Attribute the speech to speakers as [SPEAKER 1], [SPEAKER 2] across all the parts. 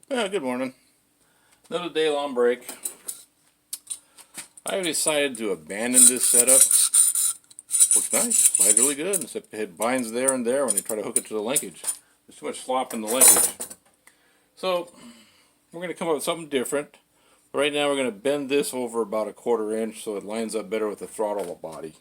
[SPEAKER 1] Good morning. Another day long break. I decided to abandon this setup. Looks nice, slides really good, except it binds there and there when you try to hook it to the linkage. There's too much slop in the linkage. So, we're going to come up with something different. Right now we're going to bend this over about a 1/4 inch so it lines up better with the throttle body.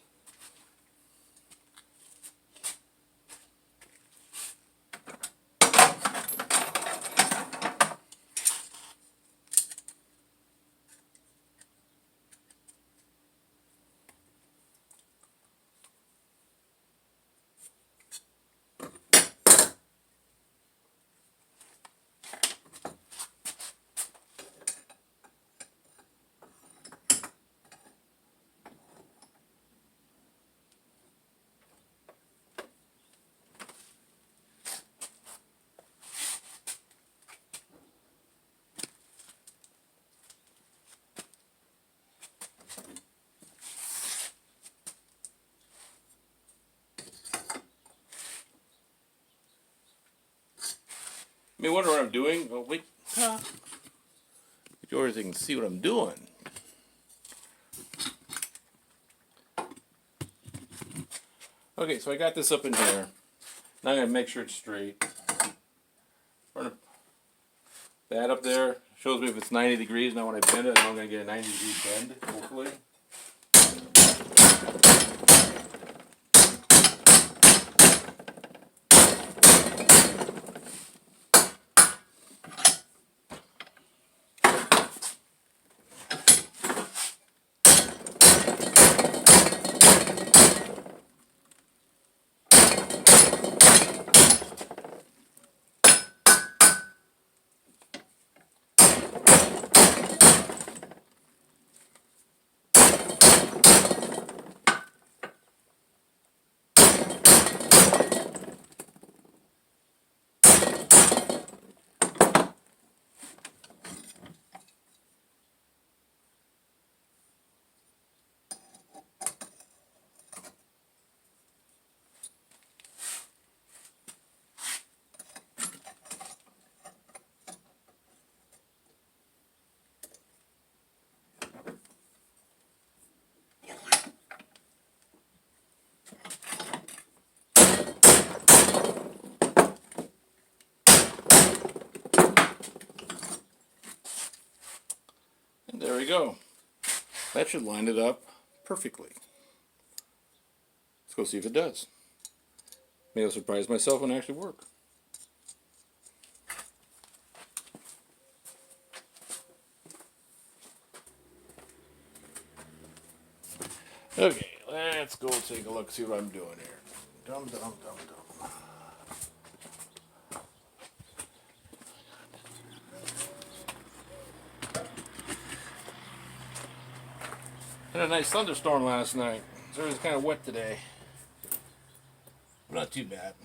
[SPEAKER 1] You may wonder what I'm doing. Oh, wait. Get yours so you can see what I'm doing. Okay, so I got this up in here. Now I'm going to make sure it's straight. That up there shows me if it's 90 degrees. Now when I bend it, I'm going to get a 90-degree bend, hopefully. And there we go. That should line it up perfectly. Let's go see if it does. Maybe I'll surprise myself when it actually work. Okay, let's go take a look, see what I'm doing here. Dum dum dum dum. Had a nice thunderstorm last night, so it was kind of wet today. But not too bad.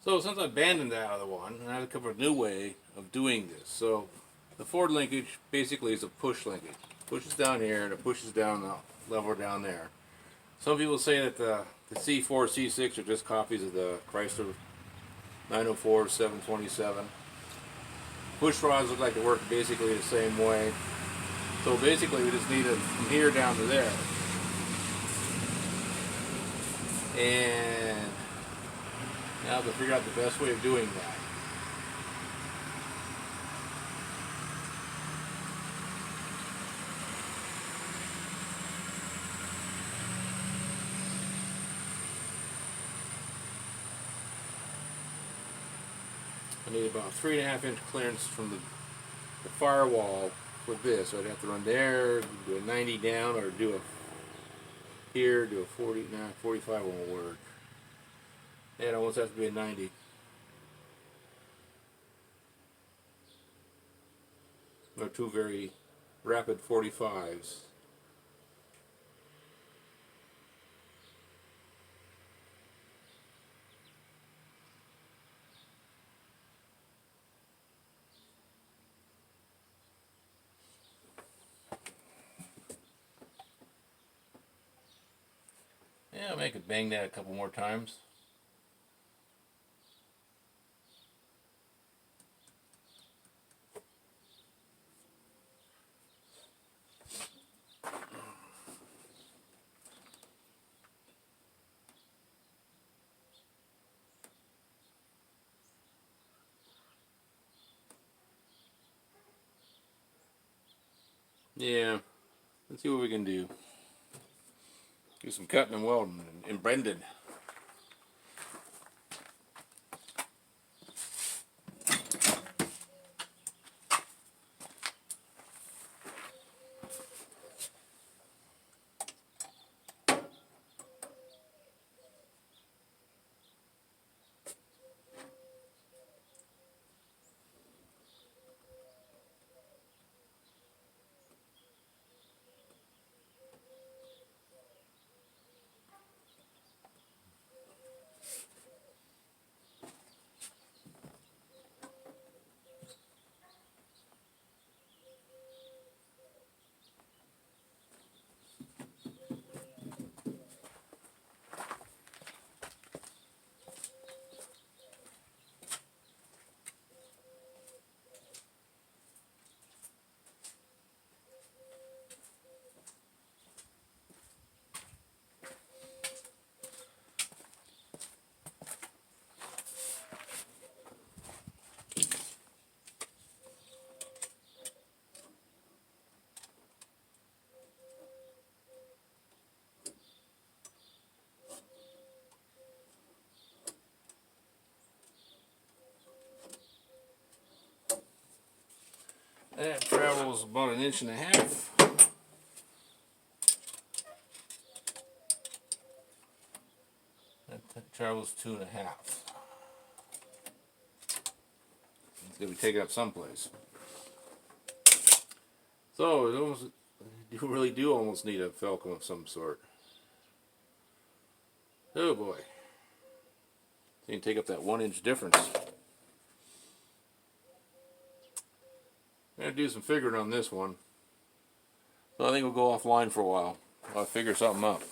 [SPEAKER 1] So since I abandoned that other one, I had to come up with a new way of doing this. So the forward linkage basically is a push linkage. It pushes down here and it pushes down the lever down there. Some people say that the C4, C6 are just copies of the Chrysler 904, 727. Push rods look like they work basically the same way. So basically we just need it from here down to there. And now to figure out the best way of doing that. I need about 3.5 inch clearance from the firewall for this. So I'd have to run there, do a 90 down, or do a here, do a 40, nah, 45 won't work. And it almost has to be a 90. Or two very rapid 45s. Yeah, I could bang that a couple more times. Yeah, let's see what we can do. Do some cutting and welding and bending. That travels about 1.5 inches. That travels 2.5. It's gonna be taken up someplace. So it almost, you really do almost need a Falcon of some sort. Oh boy. So you can take up that 1 inch difference. I'm gonna do some figuring on this one. So I think we'll go offline for a while. I'll figure something up.